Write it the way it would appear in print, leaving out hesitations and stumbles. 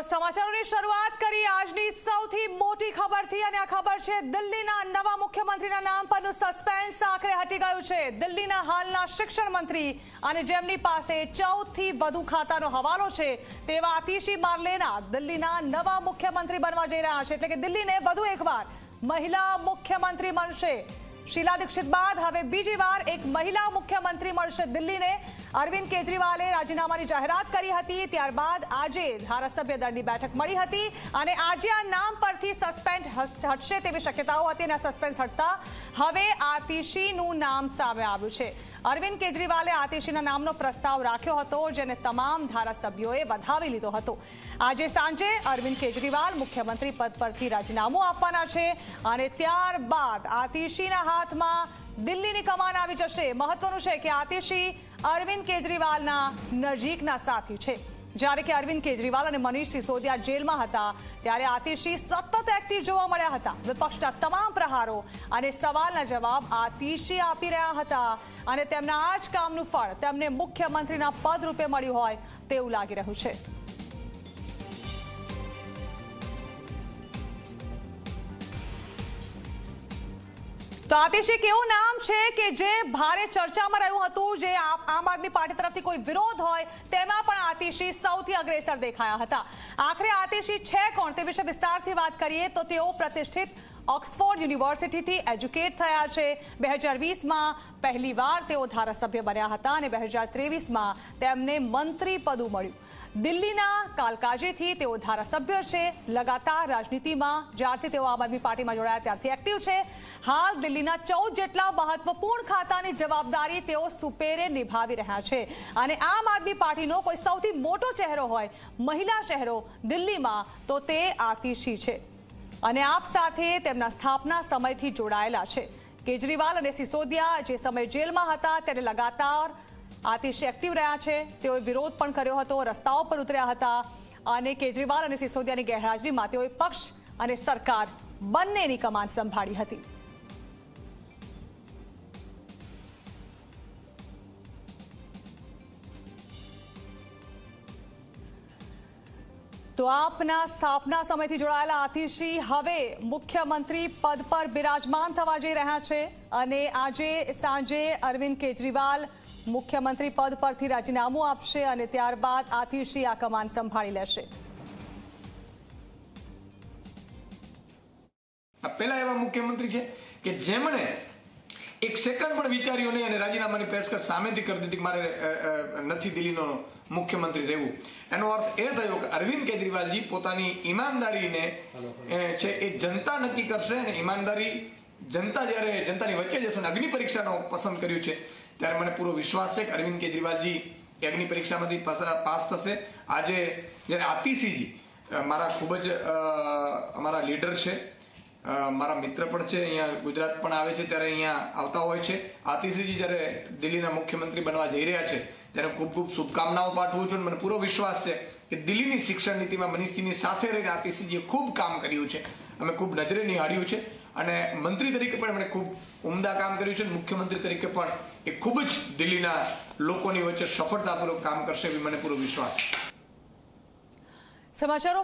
સમાચારોની શરૂઆત કરી આજની સૌથી મોટી ખબરથી અને આ ખબર છે દિલ્હીના નવા મુખ્યમંત્રીના નામ પરનું સસ્પેન્સ આખરે હટી ગયું છે। દિલ્હીના હાલના શિક્ષણ મંત્રી અને જેમની પાસે 14 થી વધુ ખાતાનો હવાલો છે તેવા આતિશી માર્લેના દિલ્હીના નવા મુખ્યમંત્રી બનવા જઈ રહ્યા છે, એટલે કે દિલ્હીને વધુ એકવાર મહિલા મુખ્યમંત્રી મળશે। शीला दीक्षित बाद हवे बीजी वार एक महिला मुख्यमंत्री મળશે દિલ્હીને। અરવિંદ કેજરીવાલે રાજીનામાની જાહેરાત કરી હતી, ત્યારબાદ આજે ધારાસભ્ય દળની બેઠક મળી હતી અને આજે આ નામ પરથી સસ્પેન્ડ હટશે તેવી શક્યતાઓ હતી અને સસ્પેન્સ હટતા હવે આતિશીનું નામ સામે આવ્યું છે। અરવિંદ કેજરીવાલે આતિશીના નામનો પ્રસ્તાવ રાખ્યો હતો, જેને તમામ ધારાસભ્યોએ વધાવી લીધો હતો। આજે સાંજે અરવિંદ કેજરીવાલ મુખ્યમંત્રી પદ પરથી રાજીનામું આપવાના છે અને ત્યારબાદ આતિશીના હાથમાં દિલ્હીની કમાન આવી જશે। મહત્વનું છે કે આતિશી અરવિંદ કેજરીવાલના નજીકના સાથી છે। જ્યારે કે અરવિંદ કેજરીવાલ અને મનીષ સિસોદિયા જેલમાં હતા ત્યારે આતિશી સતત એક્ટિવ જોવા મળ્યા હતા। વિપક્ષના તમામ પ્રહારો અને સવાલના જવાબ આતિશી આપી રહ્યા હતા અને તેમના આ જ કામનું ફળ તેમને મુખ્યમંત્રીના પદ રૂપે મળ્યું હોય તેવું લાગી રહ્યું છે। તો આતિશી કેવું નામ છે કે જે ભારે ચર્ચામાં રહ્યું હતું, જે આમ આદમી પાર્ટી તરફથી કોઈ વિરોધ હોય તેમાં પણ આતિશી સૌથી અગ્રેસર દેખાયા હતા। આખરે આતિશી છે કોણ તે વિશે વિસ્તારથી વાત કરીએ તો તેઓ પ્રતિષ્ઠિત ઓક્સફોર્ડ યુનિવર્સિટીથી એજ્યુકેટ થયા છે। 2020માં પહેલીવાર તેઓ ધારાસભ્ય બન્યા હતા અને 2023માં તેમને મંત્રી પદ મળ્યું। દિલ્હીના કાલકાજીથી તેઓ ધારાસભ્ય છે। લગાતાર રાજનીતિમાં જ્યારથી તેઓ આમ આદમી પાર્ટીમાં જોડાયા ત્યારથી એક્ટિવ છે। હાલ દિલ્હીના 14 જેટલા મહત્વપૂર્ણ ખાતાની જવાબદારી તેઓ સુપેરે નિભાવી રહ્યા છે અને આમ આદમી પાર્ટીનો કોઈ સૌથી મોટો ચહેરો હોય મહિલા ચહેરો દિલ્હીમાં તો તે આતિશી છે અને આપ સાથે તેમના સ્થાપના સમયથી જોડાયેલા છે। કેજરીવાલ અને સિસોદિયા જે સમય જેલમાં હતા ત્યારે લગાતાર આતિશી એક્ટિવ રહ્યા છે। તેઓએ વિરોધ પણ કર્યો હતો, રસ્તાઓ પર ઉતર્યા હતા અને કેજરીવાલ અને સિસોદિયાની ગેરહાજરીમાં તેઓએ પક્ષ અને સરકાર બંનેની કમાન સંભાળી હતી। તો આપના સ્થાપના સમયથી જોડાયેલા આતિશી હવે મુખ્યમંત્રી પદ પર બિરાજમાન થવા જઈ રહ્યા છે અને આજે સાંજે અરવિંદ કેજરીવાલ મુખ્યમંત્રી પદ પરથી રાજીનામું આપશે અને ત્યારબાદ આતિશી આ કમાન સંભાળી લેશે। પહેલા એવા મુખ્યમંત્રી છે કે જેમણે એક સેકન્ડ પણ વિચાર્યું નહીં અને રાજીનામાની પેશકશ સામેથી કરી દીધી કે મારે નથી દિલ્હીનો મુખ્યમંત્રી રહેવું। એનો અર્થ એ થયો કે અરવિંદ કેજરીવાલજી પોતાની ઈમાનદારીને છે એ જનતા નક્કી કરશે અને ઈમાનદારી જનતા જ્યારે જનતાની વચ્ચે જશે અગ્નિ પરીક્ષાનો પસંદ કર્યું છે ત્યારે મને પૂરો વિશ્વાસ છે કે અરવિંદ કેજરીવાલજી એ અગ્નિ પરીક્ષામાંથી પાસ થશે। આજે જ્યારે આતિશીજી મારા ખૂબ જ અમારા લીડર છે, મારા મિત્ર પણ છે, અહીંયા ગુજરાત પણ આવે છે ત્યારે અહીંયા આવતા હોય છે। આતિશીજી જ્યારે દિલ્હીના મુખ્યમંત્રી બનવા જઈ રહ્યા છે ત્યારે ખૂબ ખૂબ શુભકામનાઓ પાઠવું છું। મને પૂરો વિશ્વાસ છે કે દિલ્હીની શિક્ષણ નીતિમાં મનીષજીની સાથે રહીને આતિશીજીએ ખૂબ કામ કર્યું છે, અમે ખૂબ નજરે નિહાળ્યું છે અને મંત્રી તરીકે પણ એમણે ખૂબ ઉમદા કામ કર્યું છે। મુખ્યમંત્રી તરીકે પણ એ ખૂબ જ દિલ્હીના લોકોની વચ્ચે સફળતાપૂર્વક કામ કરશે એવી મને પૂરો વિશ્વાસ છે। સમાચારો